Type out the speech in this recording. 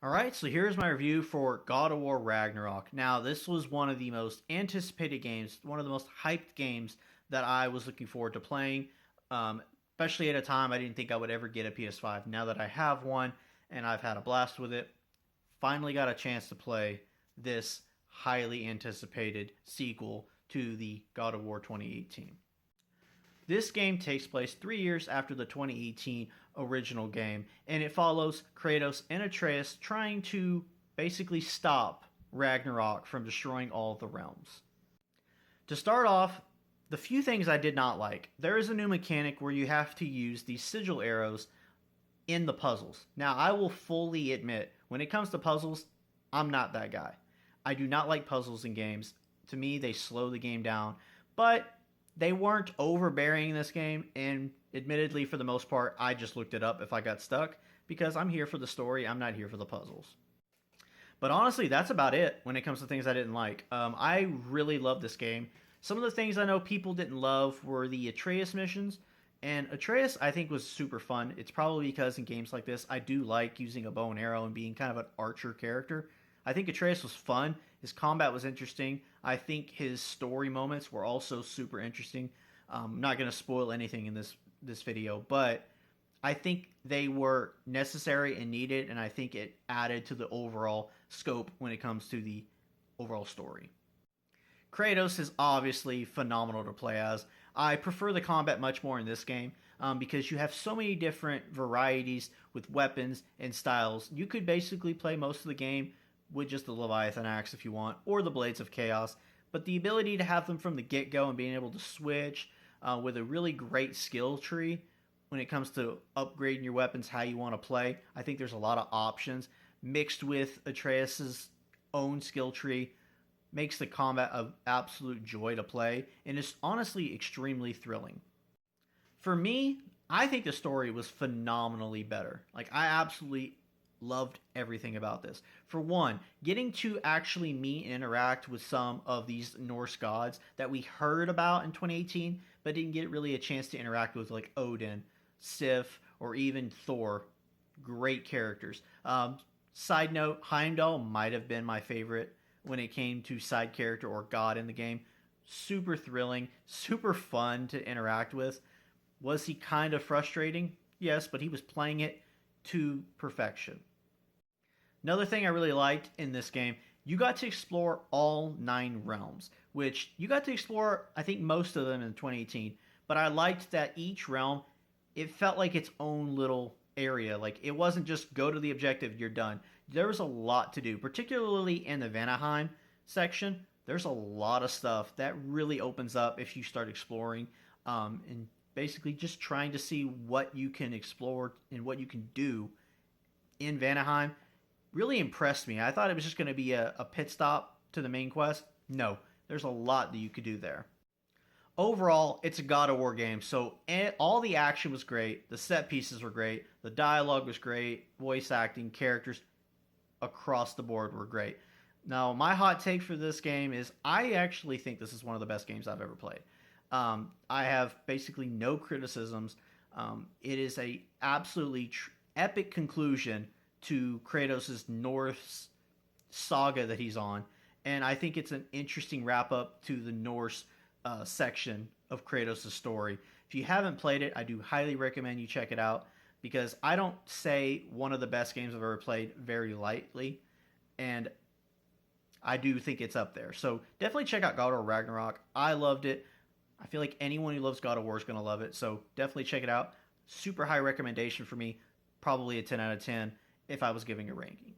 Alright, so here's my review for God of War Ragnarok. Now, this was one of the most anticipated games, one of the most hyped games that I was looking forward to playing, especially at a time I didn't think I would ever get a PS5. Now that I have one and I've had a blast with it, finally got a chance to play this highly anticipated sequel to the God of War 2018. This game takes place 3 years after the 2018 original game, and it follows Kratos and Atreus trying to basically stop Ragnarok from destroying all of the realms. To start off, the few things I did not like, there is a new mechanic where you have to use these sigil arrows in the puzzles. Now, I will fully admit, when it comes to puzzles, I'm not that guy. I do not like puzzles in games. To me, they slow the game down, but they weren't overbearing in this game, and admittedly, for the most part, I just looked it up if I got stuck, because I'm here for the story, I'm not here for the puzzles. But honestly, that's about it when it comes to things I didn't like. I really love this game. Some of the things I know people didn't love were the Atreus missions, and Atreus I think was super fun. It's probably because in games like this, I do like using a bow and arrow and being kind of an archer character. I think Atreus was fun. His combat was interesting. I think his story moments were also super interesting. I'm not going to spoil anything in this video, but I think they were necessary and needed, and I think it added to the overall scope when it comes to the overall story. Kratos is obviously phenomenal to play as. I prefer the combat much more in this game because you have so many different varieties with weapons and styles. You could basically play most of the game with just the Leviathan axe if you want, or the Blades of Chaos. But the ability to have them from the get-go and being able to switch with a really great skill tree when it comes to upgrading your weapons how you want to play, I think there's a lot of options mixed with Atreus's own skill tree makes the combat an absolute joy to play, and it's honestly extremely thrilling. For me, I think the story was phenomenally better. Like, I absolutely loved everything about this. For one, getting to actually meet and interact with some of these Norse gods that we heard about in 2018, but didn't get really a chance to interact with, like Odin, Sif, or even Thor. Great characters. Side note, Heimdall might have been my favorite when it came to side character or god in the game. Super thrilling, super fun to interact with. Was he kind of frustrating? Yes, but he was playing it to perfection. Another thing I really liked in this game, you got to explore all 9 realms, which you got to explore, I think, most of them in 2018. But I liked that each realm, it felt like its own little area. Like, it wasn't just go to the objective, you're done. There was a lot to do, particularly in the Vanaheim section. There's a lot of stuff that really opens up if you start exploring and basically just trying to see what you can explore and what you can do in Vanaheim. Really impressed me. I thought it was just going to be a pit stop to the main quest. No, there's a lot that you could do there. Overall, it's a God of War game, so all the action was great, the set pieces were great, the dialogue was great, voice acting, characters across the board were great. Now, my hot take for this game is I actually think this is one of the best games I've ever played. I have basically no criticisms. It is a absolutely epic conclusion to Kratos' Norse saga that he's on, and I think it's an interesting wrap up to the Norse section of Kratos' story. If you haven't played it, I do highly recommend you check it out because I don't say one of the best games I've ever played very lightly, and I do think it's up there. So definitely check out God of War Ragnarok. I loved it. I feel like anyone who loves God of War is going to love it, so definitely check it out. Super high recommendation for me, probably a 10 out of 10 if I was giving a ranking.